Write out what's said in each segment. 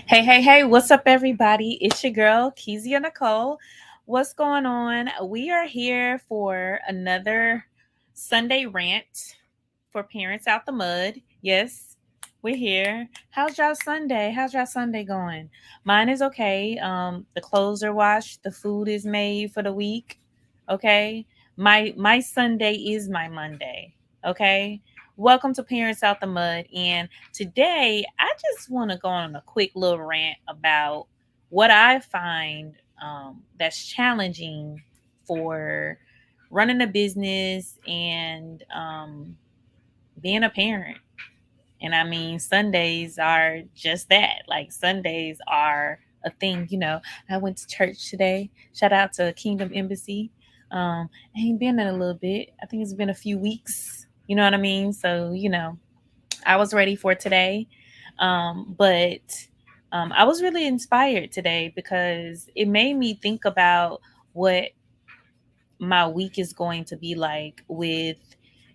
Hey, what's up, everybody? It's your girl, Kezia Nicole. What's going on? We are here for another Sunday rant for parents out the mud. Yes, we're here. How's y'all Sunday? How's y'all Sunday going? Mine is okay. The clothes are washed, the food is made for the week. Okay. My Sunday is my Monday. Okay. Welcome to Parents Out the Mud. And today I just want to go on a quick little rant about what I find that's challenging for running a business and being a parent. And I mean, Sundays are just that. Like, Sundays are a thing. I went to church today. Shout out to Kingdom Embassy. I ain't been in a little bit. I think it's been a few weeks. You know what I mean? So, I was ready for today. But I was really inspired today because it made me think about what my week is going to be like with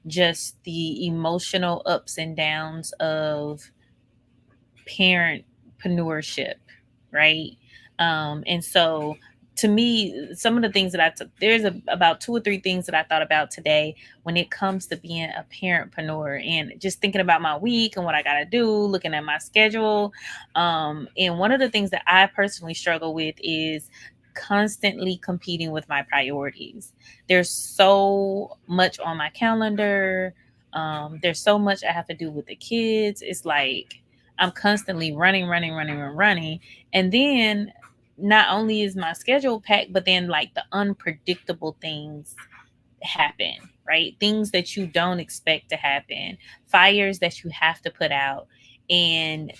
just the emotional ups and downs of parentpreneurship, right? And so to me, some of the things that I took, about two or three things that I thought about today when it comes to being a parentpreneur and just thinking about my week and what I got to do, looking at my schedule. And one of the things that I personally struggle with is constantly competing with my priorities. There's so much on my calendar. There's so much I have to do with the kids. It's like I'm constantly running. And then not only is my schedule packed, but then like the unpredictable things happen, right? Things that you don't expect to happen, fires that you have to put out, and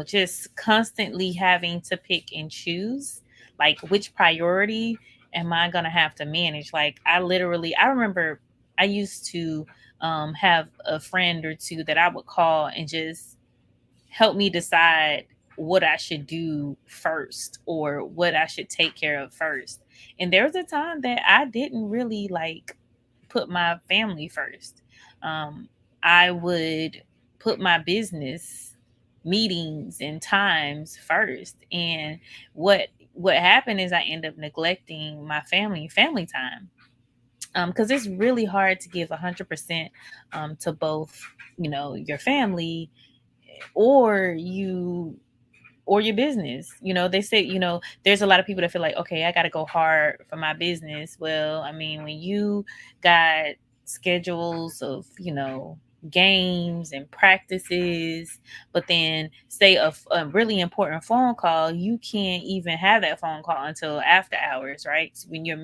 just constantly having to pick and choose like which priority am I gonna have to manage. Like, I remember I used to have a friend or two that I would call and just help me decide what I should do first or what I should take care of first. And there was a time that I didn't really like put my family first. Um, I would put my business meetings and times first. And what happened is I end up neglecting my family time. Because it's really hard to give 100% to both, your family or your business. They say, there's a lot of people that feel like, okay, I got to go hard for my business. Well, I mean, when you got schedules of, games and practices, but then say a really important phone call, you can't even have that phone call until after hours, right? So when you're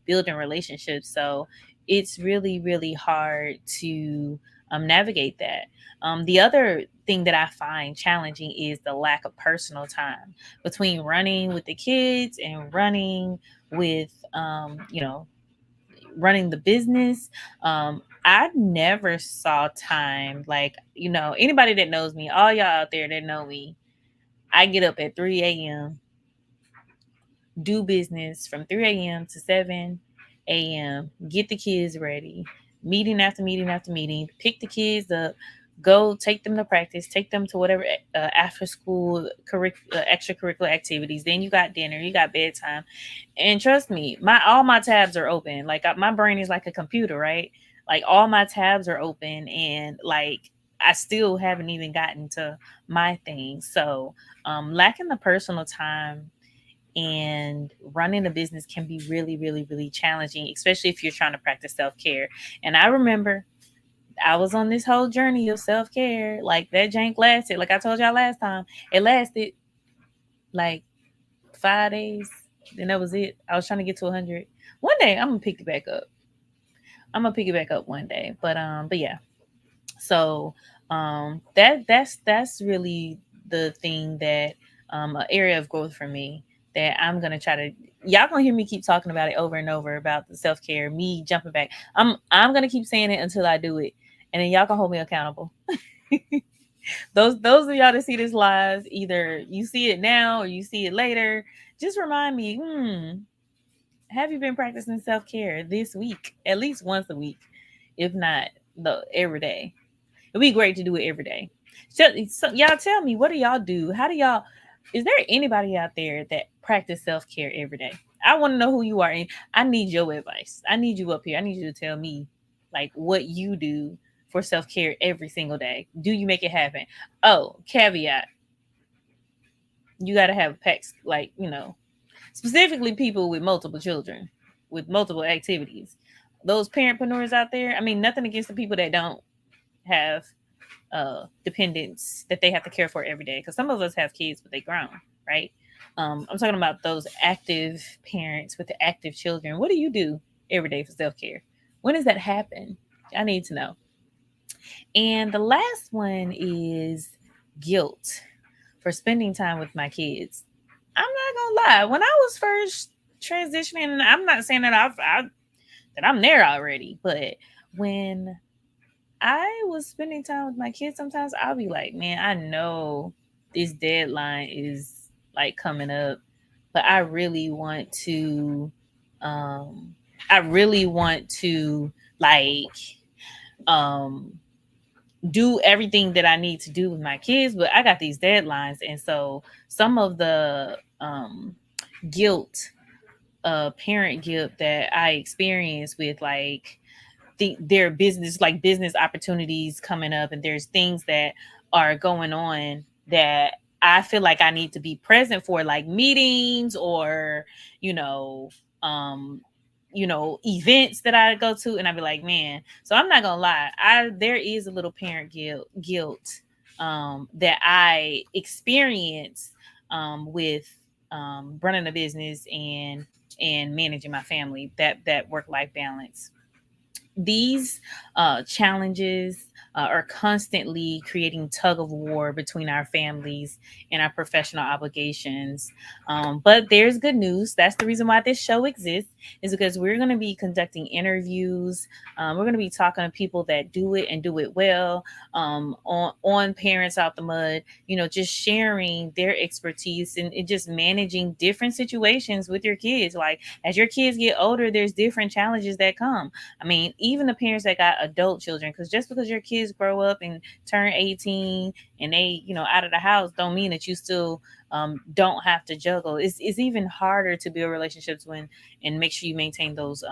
building relationships. So it's really, really hard to navigate that. The other thing that I find challenging is the lack of personal time between running with the kids and running with, running the business. I never saw time like, anybody that knows me, all y'all out there that know me, I get up at 3 a.m., do business from 3 a.m. to 7 a.m., get the kids ready, meeting after meeting after meeting, pick the kids up, go take them to practice, take them to whatever after school extracurricular activities. Then you got dinner, you got bedtime. And trust me, my all my tabs are open. Like, my brain is like a computer, right? Like, all my tabs are open, and like I still haven't even gotten to my thing. So lacking the personal time and running a business can be really, really, really challenging, especially if you're trying to practice self-care. And I remember I was on this whole journey of self-care. Like, that jank lasted, like I told y'all last time, it lasted like 5 days. Then that was it. I was trying to get to 100. One day I'm gonna pick it back up. I'm gonna pick it back up one day. But yeah. So that's really the thing that an area of growth for me that I'm gonna try to. Y'all gonna hear me keep talking about it over and over about the self care, me jumping back. I'm gonna keep saying it until I do it, and then y'all can hold me accountable. Those of y'all that see this live, either you see it now or you see it later, just remind me. Have you been practicing self care this week? At least once a week, if not every day. It'd be great to do it every day. So y'all tell me, what do y'all do? How do y'all? Is there anybody out there that practice self-care every day? I want to know who you are, and I need your advice. I need you up here. I need you to tell me like what you do for self-care every single day. Do you make it happen? Oh, caveat, you got to have packs, like, specifically people with multiple children, with multiple activities. Those parentpreneurs out there, I mean, nothing against the people that don't have dependents that they have to care for every day, because some of us have kids but they grown, right? I'm talking about those active parents with the active children. What do you do every day for self-care? When does that happen? I need to know. And the last one is guilt for spending time with my kids. I'm not gonna lie, when I was first transitioning, I'm not saying that that I'm there already, but when I was spending time with my kids, sometimes I'll be like, man, I know this deadline is like coming up, but um, I really want to like, um, do everything that I need to do with my kids, but I got these deadlines. And so some of the, guilt, parent guilt that I experience with like, their business, like business opportunities coming up, and there's things that are going on that I feel like I need to be present for, like meetings or you know um events that I go to, and I'd be like, man. So I'm not gonna lie, I there is a little parent guilt that I experience with running a business and managing my family, that work life balance. These challenges are constantly creating tug of war between our families and our professional obligations. But there's good news. That's the reason why this show exists, is because we're going to be conducting interviews. We're going to be talking to people that do it and do it well, on Parents Out the Mud, just sharing their expertise and just managing different situations with your kids. Like, as your kids get older, there's different challenges that come. I mean, even the parents that got adult children, because just because your kids grow up and turn 18 and they, out of the house, don't mean that you still don't have to juggle. It's even harder to build relationships when and make sure you maintain those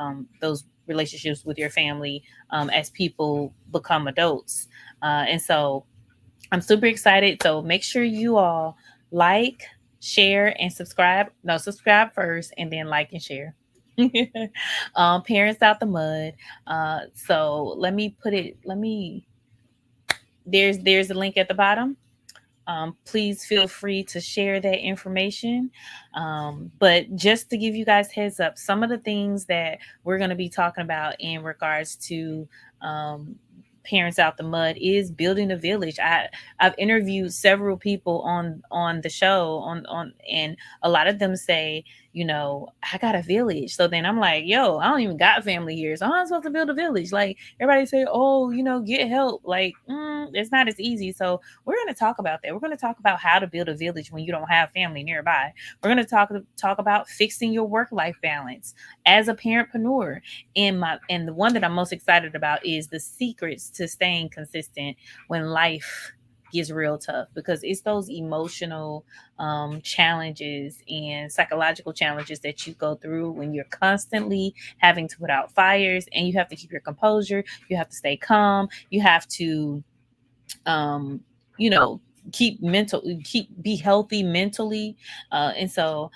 relationships with your family as people become adults. And so I'm super excited. So make sure you all like, share, and subscribe. No, subscribe first and then like and share. Parents Out the Mud. So let me put it, there's a link at the bottom. Please feel free to share that information. But just to give you guys heads up, some of the things that we're going to be talking about in regards to Parents Out the Mud is building a village. I've interviewed several people on the show and a lot of them say, I got a village. So then I'm like, yo, I don't even got family here. So how am I supposed to build a village? Like, everybody say, oh, get help. Like, it's not as easy. So we're going to talk about that. We're going to talk about how to build a village when you don't have family nearby. We're going to talk about fixing your work life balance as a parentpreneur. And the one that I'm most excited about is the secrets to staying consistent when life gets real tough, because it's those emotional challenges and psychological challenges that you go through when you're constantly having to put out fires, and you have to keep your composure, you have to stay calm, you have to um you know be healthy mentally. And so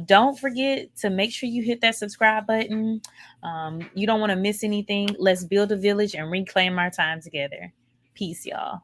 don't forget to make sure you hit that subscribe button. You don't want to miss anything. Let's build a village and reclaim our time together. Peace, y'all.